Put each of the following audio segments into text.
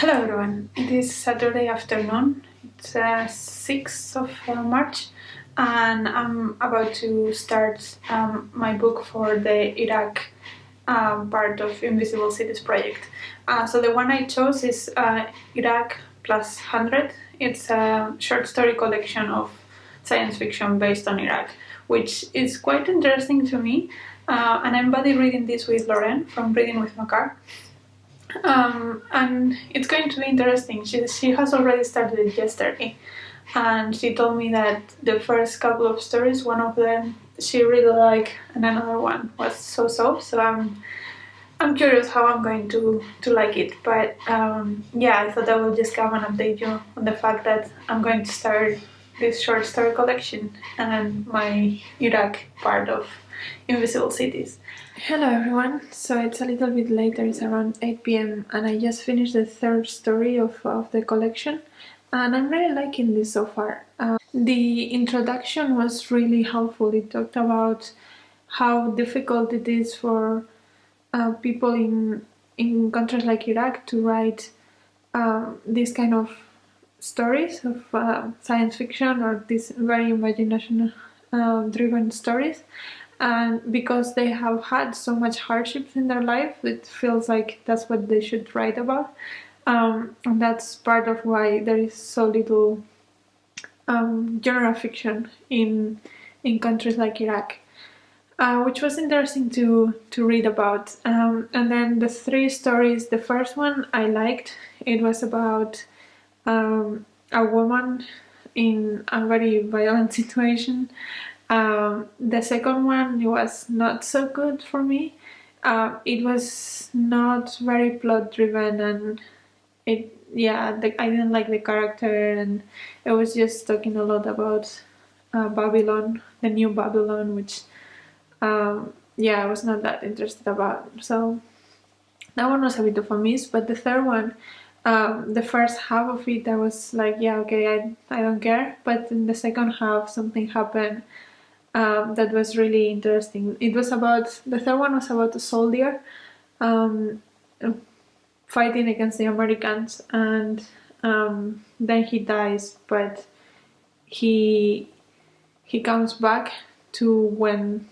Hello everyone, it is Saturday afternoon, it's 6th of March, and I'm about to start my book for the Iraq part of Invisible Cities project. So the one I chose is Iraq plus 100. It's a short story collection of science fiction based on Iraq, which is quite interesting to me, and I'm buddy reading this with Lauren from Reading with Makar. And it's going to be interesting. She has already started it yesterday, and she told me that the first couple of stories, one of them she really liked, and another one was so. So I'm curious how I'm going to like it. But yeah, I thought I will just come and update you on the fact that I'm going to start this short story collection and my Iraq part of Invisible Cities. Hello everyone, so it's a little bit later, it's around 8 p.m. and I just finished the third story of the collection, and I'm really liking this so far. The introduction was really helpful. It talked about how difficult it is for people in countries like Iraq to write these kind of stories of science fiction or these very imagination driven stories. And because they have had so much hardships in their life, it feels like that's what they should write about. And that's part of why there is so little genre fiction in countries like Iraq, which was interesting to read about. And then the three stories, the first one I liked. It was about a woman in a very violent situation. The second one was not so good for me. It was not very plot driven, and I didn't like the character, and it was just talking a lot about Babylon, the new Babylon, which I was not that interested about. So that one was a bit of a miss. But the third one, the first half of it, I was like, yeah, okay, I don't care. But in the second half, something happened that was really interesting. The third one was about a soldier fighting against the Americans, and then he dies, but he comes back to when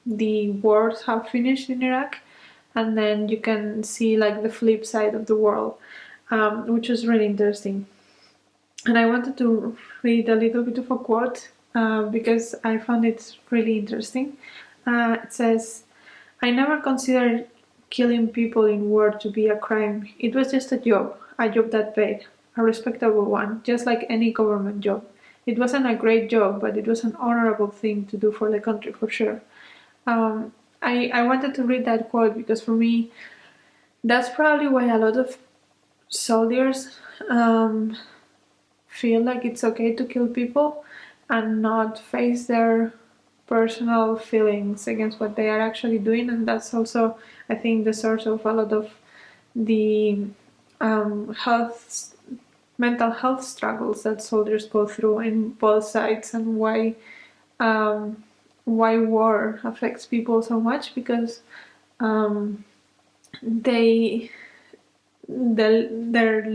the wars have finished in Iraq, and then you can see like the flip side of the world, which was really interesting. And I wanted to read a little bit of a quote because I found it really interesting. It says, "I never considered killing people in war to be a crime. It was just a job that paid, a respectable one, just like any government job. It wasn't a great job, but it was an honorable thing to do for the country, for sure." I wanted to read that quote because for me, that's probably why a lot of soldiers feel like it's okay to kill people and not face their personal feelings against what they are actually doing. And that's also, I think, the source of a lot of the mental health struggles that soldiers go through in both sides, and why war affects people so much, because their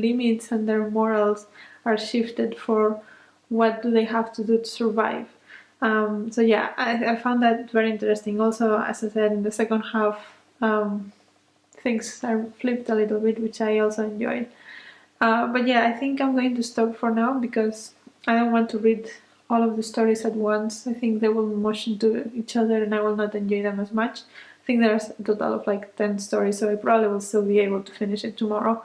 limits and their morals are shifted for what do they have to do to survive. So yeah, I found that very interesting. Also, as I said, in the second half, things are flipped a little bit, which I also enjoyed. But yeah, I think I'm going to stop for now because I don't want to read all of the stories at once. I think they will mush into each other and I will not enjoy them as much. I think there's a total of like 10 stories, so I probably will still be able to finish it tomorrow.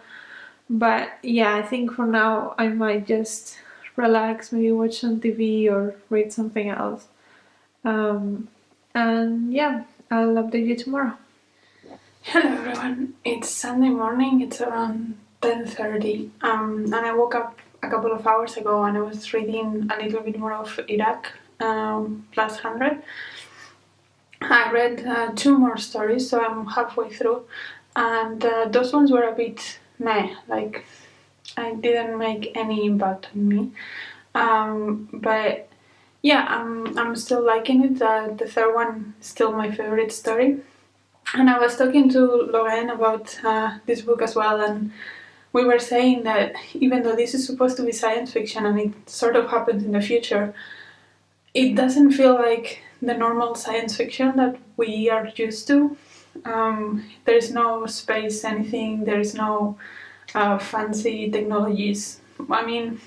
But yeah, I think for now I might just relax, maybe watch some TV or read something else. And yeah, I'll update you tomorrow. Hello everyone, it's Sunday morning, it's around 10:30, and I woke up a couple of hours ago and I was reading a little bit more of Iraq plus 100. I read 2 more stories, so I'm halfway through, and those ones were a bit meh, like I didn't make any impact on me. But yeah, I'm still liking it. The third one is still my favorite story. And I was talking to Lorraine about this book as well, and we were saying that even though this is supposed to be science fiction and it sort of happens in the future, it doesn't feel like the normal science fiction that we are used to. There's no space anything, there's no fancy technologies. I mean,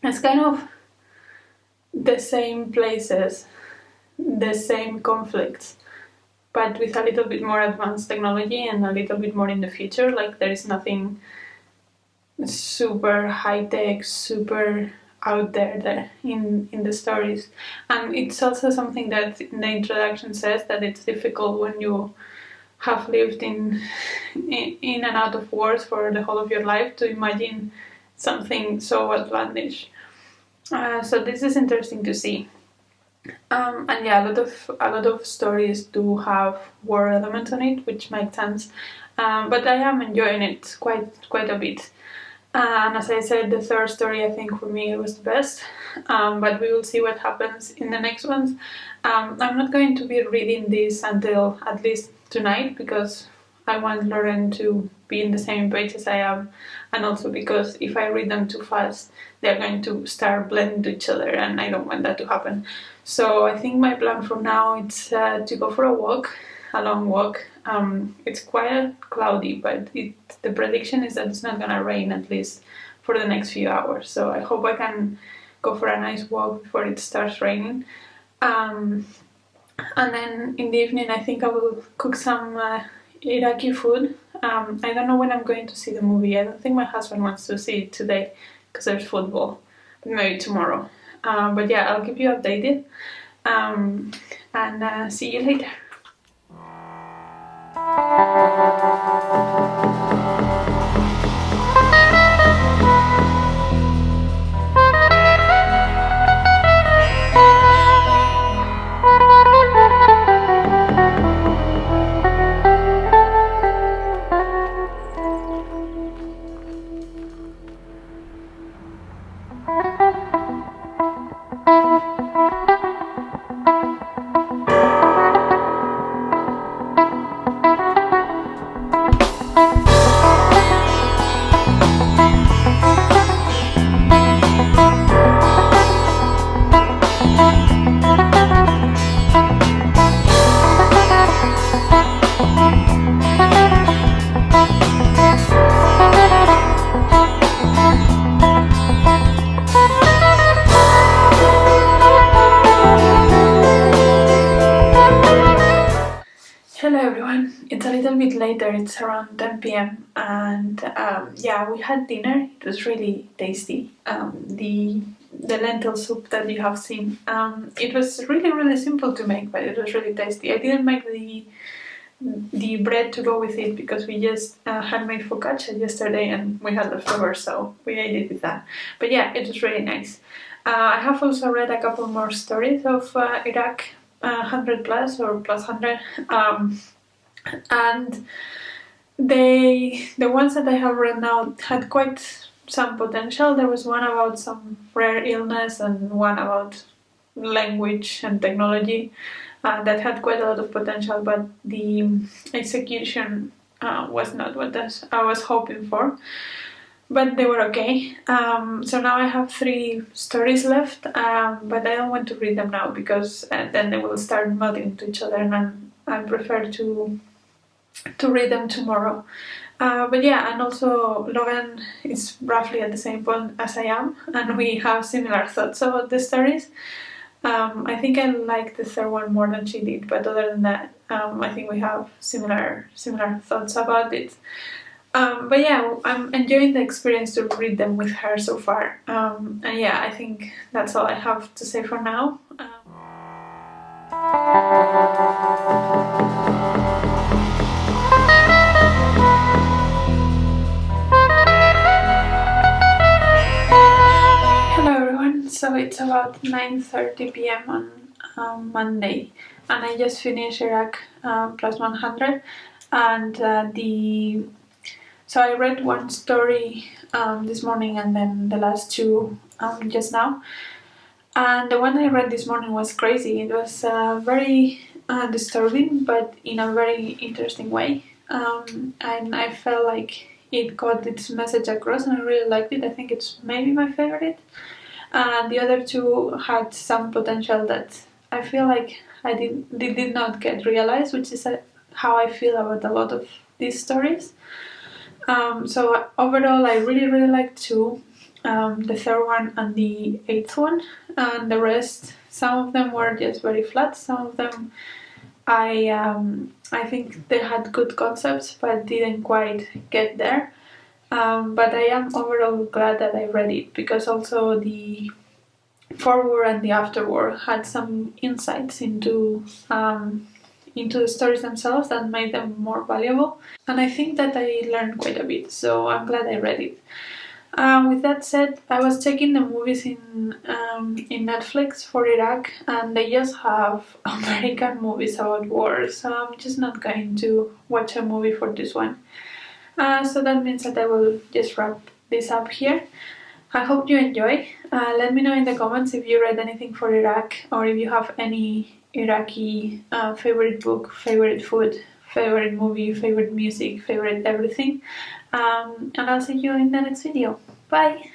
it's kind of the same places, the same conflicts, but with a little bit more advanced technology and a little bit more in the future. Like, there is nothing super high tech, super out there in the stories. And it's also something that in the introduction says, that it's difficult when you have lived in and out of wars for the whole of your life to imagine something so outlandish. So this is interesting to see. And yeah, a lot of stories do have war elements on it, which makes sense. But I am enjoying it quite a bit. And as I said, the third story, I think for me it was the best. But we will see what happens in the next ones. I'm not going to be reading this until at least tonight, because I want Lauren to be in the same page as I am, and also because if I read them too fast, they're going to start blending to each other, and I don't want that to happen. So I think my plan for now is to go for a long walk. It's quite cloudy, but the prediction is that it's not gonna rain, at least for the next few hours. So I hope I can go for a nice walk before it starts raining. And then in the evening, I think I will cook some Iraqi food. I don't know when I'm going to see the movie. I don't think my husband wants to see it today because there's football, but maybe tomorrow. But yeah, I'll keep you updated, and see you later. Hello everyone, it's a little bit later, it's around 10 p.m. and yeah, we had dinner. It was really tasty. The lentil soup that you have seen, it was really simple to make, but it was really tasty. I didn't make the bread to go with it because we just had made focaccia yesterday and we had leftovers, so we ate it with that. But yeah, it was really nice. I have also read a couple more stories of Iraq, 100 plus or plus 100, and the ones that I have read now had quite some potential. There was one about some rare illness and one about language and technology that had quite a lot of potential, but the execution was not what I was hoping for. But they were okay. So now I have 3 stories left, but I don't want to read them now because then they will start melting to each other, and I prefer to read them tomorrow. But yeah, and also Logan is roughly at the same point as I am, and we have similar thoughts about the stories. I think I like the third one more than she did, but other than that, I think we have similar thoughts about it. But yeah, I'm enjoying the experience to read them with her so far. And yeah, I think that's all I have to say for now. Hello everyone, so it's about 9:30 p.m. on Monday, and I just finished Iraq plus 100, and so I read one story this morning and then the last 2 just now. And the one I read this morning was crazy. It was very disturbing, but in a very interesting way. And I felt like it got its message across, and I really liked it. I think it's maybe my favorite. And the other two had some potential that I feel like they did not get realized, which is how I feel about a lot of these stories. So overall, I really liked two, the third one and the eighth one, and the rest. Some of them were just very flat. Some of them, I think they had good concepts, but didn't quite get there. But I am overall glad that I read it, because also the foreword and the afterword had some insights into the stories themselves that made them more valuable. And I think that I learned quite a bit, so I'm glad I read it. With that said, I was checking the movies in Netflix for Iraq, and they just have American movies about war, so I'm just not going to watch a movie for this one. So that means that I will just wrap this up here. I hope you enjoy. Let me know in the comments if you read anything for Iraq, or if you have any Iraqi favorite book, favorite food, favorite movie, favorite music, favorite everything. And I'll see you in the next video. Bye!